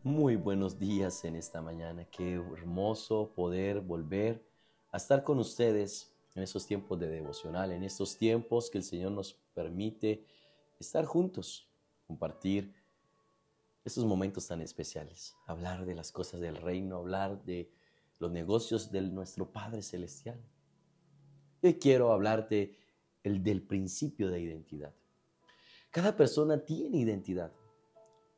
Muy buenos días en esta mañana. Qué hermoso poder volver a estar con ustedes en estos tiempos de devocional, en estos tiempos que el Señor nos permite estar juntos, compartir estos momentos tan especiales, hablar de las cosas del reino, hablar de los negocios de nuestro Padre Celestial. Hoy quiero hablarte del principio de identidad. Cada persona tiene identidad.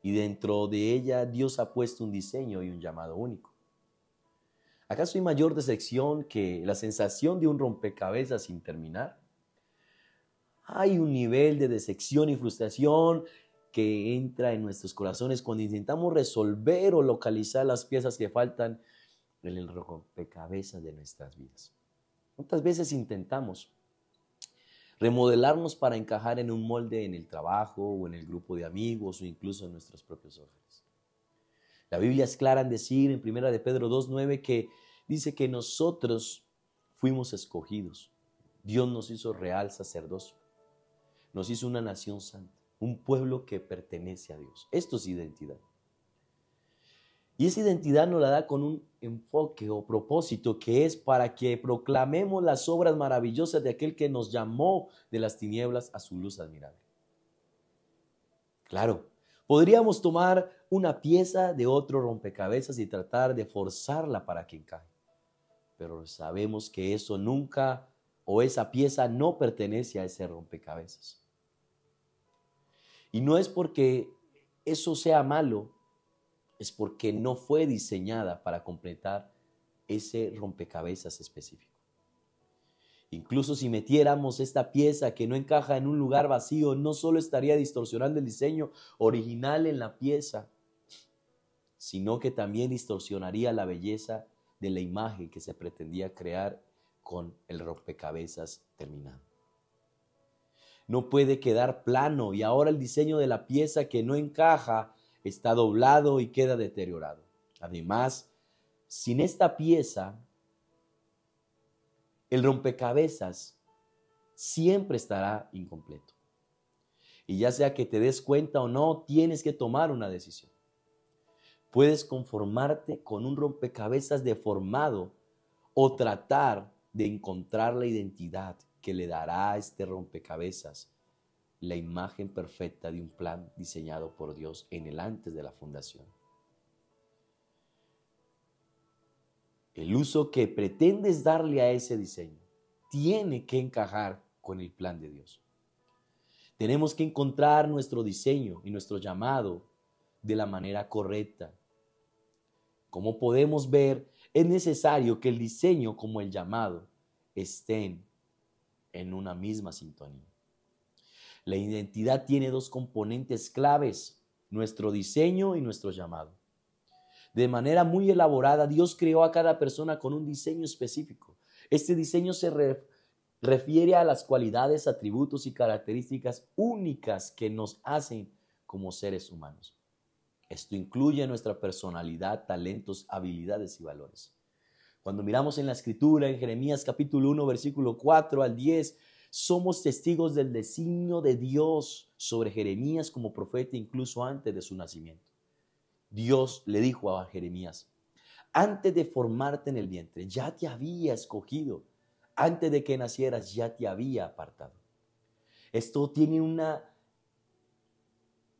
Y dentro de ella Dios ha puesto un diseño y un llamado único. ¿Acaso hay mayor decepción que la sensación de un rompecabezas sin terminar? Hay un nivel de decepción y frustración que entra en nuestros corazones cuando intentamos resolver o localizar las piezas que faltan en el rompecabezas de nuestras vidas. ¿Cuántas veces intentamos remodelarnos para encajar en un molde en el trabajo o en el grupo de amigos o incluso en nuestros propios hogares? La Biblia es clara en decir en 1 de Pedro 2:9 que dice que nosotros fuimos escogidos. Dios nos hizo real sacerdocio. Nos hizo una nación santa, un pueblo que pertenece a Dios. Esto es identidad. Y esa identidad nos la da con un enfoque o propósito que es para que proclamemos las obras maravillosas de aquel que nos llamó de las tinieblas a su luz admirable. Claro, podríamos tomar una pieza de otro rompecabezas y tratar de forzarla para que encaje. Pero sabemos que eso nunca o esa pieza no pertenece a ese rompecabezas. Y no es porque eso sea malo, es porque no fue diseñada para completar ese rompecabezas específico. Incluso si metiéramos esta pieza que no encaja en un lugar vacío, no solo estaría distorsionando el diseño original en la pieza, sino que también distorsionaría la belleza de la imagen que se pretendía crear con el rompecabezas terminado. No puede quedar plano y ahora el diseño de la pieza que no encaja está doblado y queda deteriorado. Además, sin esta pieza, el rompecabezas siempre estará incompleto. Y ya sea que te des cuenta o no, tienes que tomar una decisión. Puedes conformarte con un rompecabezas deformado o tratar de encontrar la identidad que le dará a este rompecabezas la imagen perfecta de un plan diseñado por Dios en el antes de la fundación. El uso que pretendes darle a ese diseño tiene que encajar con el plan de Dios. Tenemos que encontrar nuestro diseño y nuestro llamado de la manera correcta. Como podemos ver, es necesario que el diseño como el llamado estén en una misma sintonía. La identidad tiene dos componentes claves, nuestro diseño y nuestro llamado. De manera muy elaborada, Dios creó a cada persona con un diseño específico. Este diseño se refiere a las cualidades, atributos y características únicas que nos hacen como seres humanos. Esto incluye nuestra personalidad, talentos, habilidades y valores. Cuando miramos en la Escritura, en Jeremías capítulo 1, versículo 4 al 10, somos testigos del designio de Dios sobre Jeremías como profeta incluso antes de su nacimiento. Dios le dijo a Jeremías: antes de formarte en el vientre, ya te había escogido. Antes de que nacieras, ya te había apartado. Esto tiene una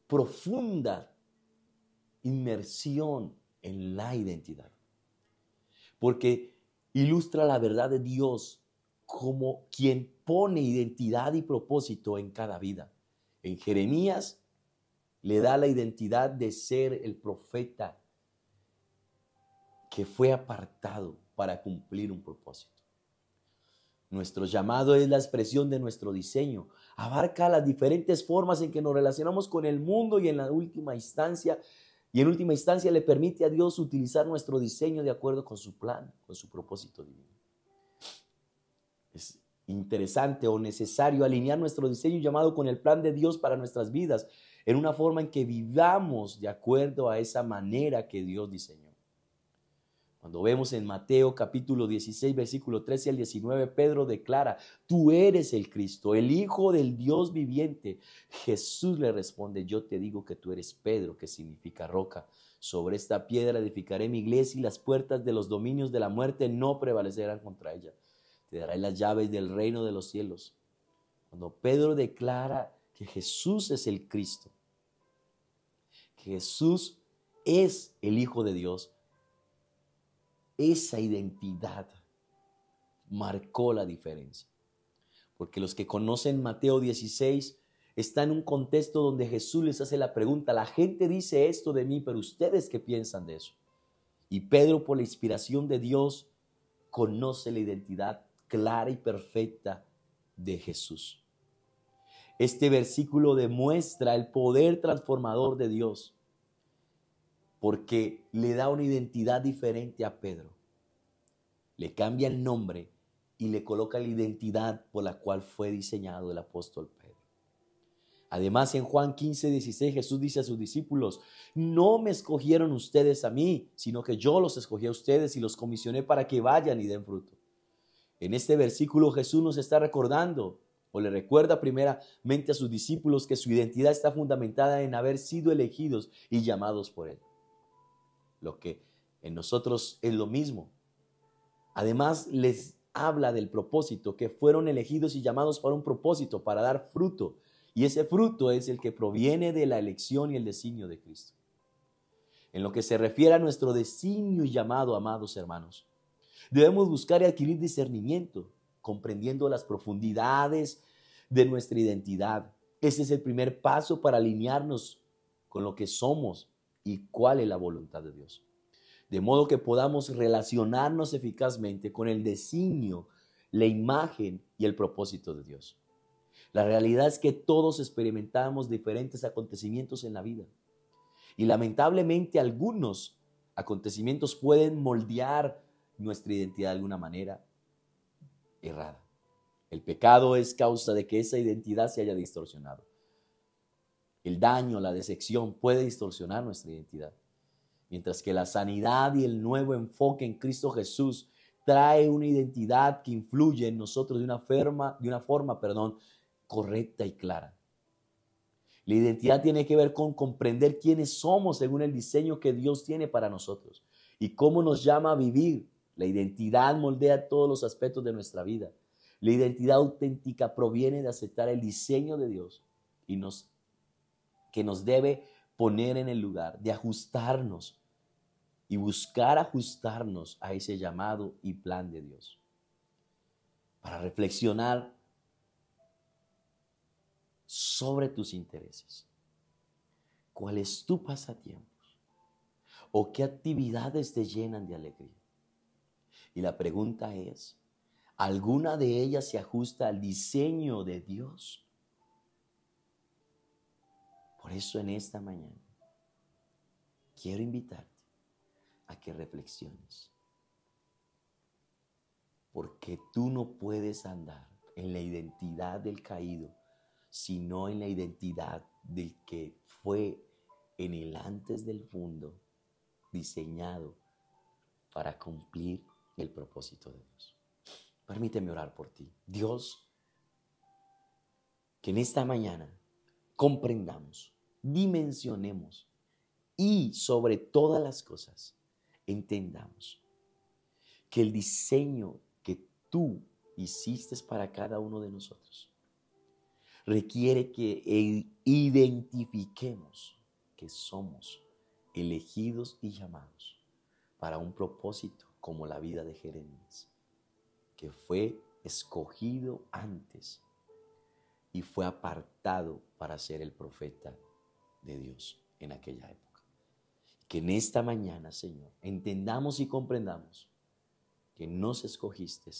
profunda inmersión en la identidad, porque ilustra la verdad de Dios como quien pone identidad y propósito en cada vida. En Jeremías le da la identidad de ser el profeta que fue apartado para cumplir un propósito. Nuestro llamado es la expresión de nuestro diseño. Abarca las diferentes formas en que nos relacionamos con el mundo y en última instancia le permite a Dios utilizar nuestro diseño de acuerdo con su plan, con su propósito divino. Es interesante o necesario alinear nuestro diseño llamado con el plan de Dios para nuestras vidas en una forma en que vivamos de acuerdo a esa manera que Dios diseñó. Cuando vemos en Mateo capítulo 16, versículo 13 al 19, Pedro declara: tú eres el Cristo, el Hijo del Dios viviente. Jesús le responde: yo te digo que tú eres Pedro, que significa roca. Sobre esta piedra edificaré mi iglesia y las puertas de los dominios de la muerte no prevalecerán contra ella. Te daré las llaves del reino de los cielos. Cuando Pedro declara que Jesús es el Cristo, que Jesús es el Hijo de Dios, esa identidad marcó la diferencia. Porque los que conocen Mateo 16 están en un contexto donde Jesús les hace la pregunta: la gente dice esto de mí, pero ¿ustedes qué piensan de eso? Y Pedro, por la inspiración de Dios, conoce la identidad clara y perfecta de Jesús. Este versículo demuestra el poder transformador de Dios, porque le da una identidad diferente a Pedro. Le cambia el nombre y le coloca la identidad por la cual fue diseñado el apóstol Pedro. Además, en Juan 15:16, Jesús dice a sus discípulos: no me escogieron ustedes a mí, sino que yo los escogí a ustedes y los comisioné para que vayan y den fruto. En este versículo Jesús nos está recordando, o le recuerda primeramente a sus discípulos, que su identidad está fundamentada en haber sido elegidos y llamados por Él. Lo que en nosotros es lo mismo. Además, les habla del propósito, que fueron elegidos y llamados para un propósito, para dar fruto. Y ese fruto es el que proviene de la elección y el designio de Cristo. En lo que se refiere a nuestro designio y llamado, amados hermanos, debemos buscar y adquirir discernimiento, comprendiendo las profundidades de nuestra identidad. Ese es el primer paso para alinearnos con lo que somos y cuál es la voluntad de Dios. De modo que podamos relacionarnos eficazmente con el designio, la imagen y el propósito de Dios. La realidad es que todos experimentamos diferentes acontecimientos en la vida. Y lamentablemente algunos acontecimientos pueden moldear nuestra identidad de alguna manera errada. El pecado es causa de que esa identidad se haya distorsionado. El daño, la decepción puede distorsionar nuestra identidad. Mientras que la sanidad y el nuevo enfoque en Cristo Jesús trae una identidad que influye en nosotros de una forma correcta y clara. La identidad tiene que ver con comprender quiénes somos según el diseño que Dios tiene para nosotros y cómo nos llama a vivir. La identidad moldea todos los aspectos de nuestra vida. La identidad auténtica proviene de aceptar el diseño de Dios y que nos debe poner en el lugar de ajustarnos y buscar ajustarnos a ese llamado y plan de Dios. Para reflexionar sobre tus intereses. ¿Cuál es tu pasatiempo? ¿O qué actividades te llenan de alegría? Y la pregunta es, ¿alguna de ellas se ajusta al diseño de Dios? Por eso en esta mañana quiero invitarte a que reflexiones. Porque tú no puedes andar en la identidad del caído, sino en la identidad del que fue en el antes del mundo diseñado para cumplir el propósito de Dios. Permíteme orar por ti. Dios, que en esta mañana comprendamos, dimensionemos y sobre todas las cosas entendamos que el diseño que tú hiciste para cada uno de nosotros requiere que identifiquemos que somos elegidos y llamados para un propósito como la vida de Jeremías, que fue escogido antes y fue apartado para ser el profeta de Dios en aquella época. Que en esta mañana, Señor, entendamos y comprendamos que nos escogiste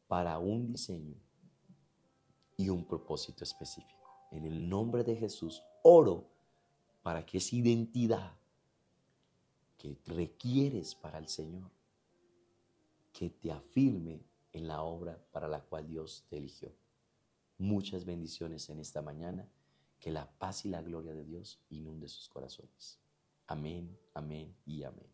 para un diseño y un propósito específico. En el nombre de Jesús, oro para que esa identidad que requieres para el Señor, que te afirme en la obra para la cual Dios te eligió. Muchas bendiciones en esta mañana. Que la paz y la gloria de Dios inunde sus corazones. Amén, amén y amén.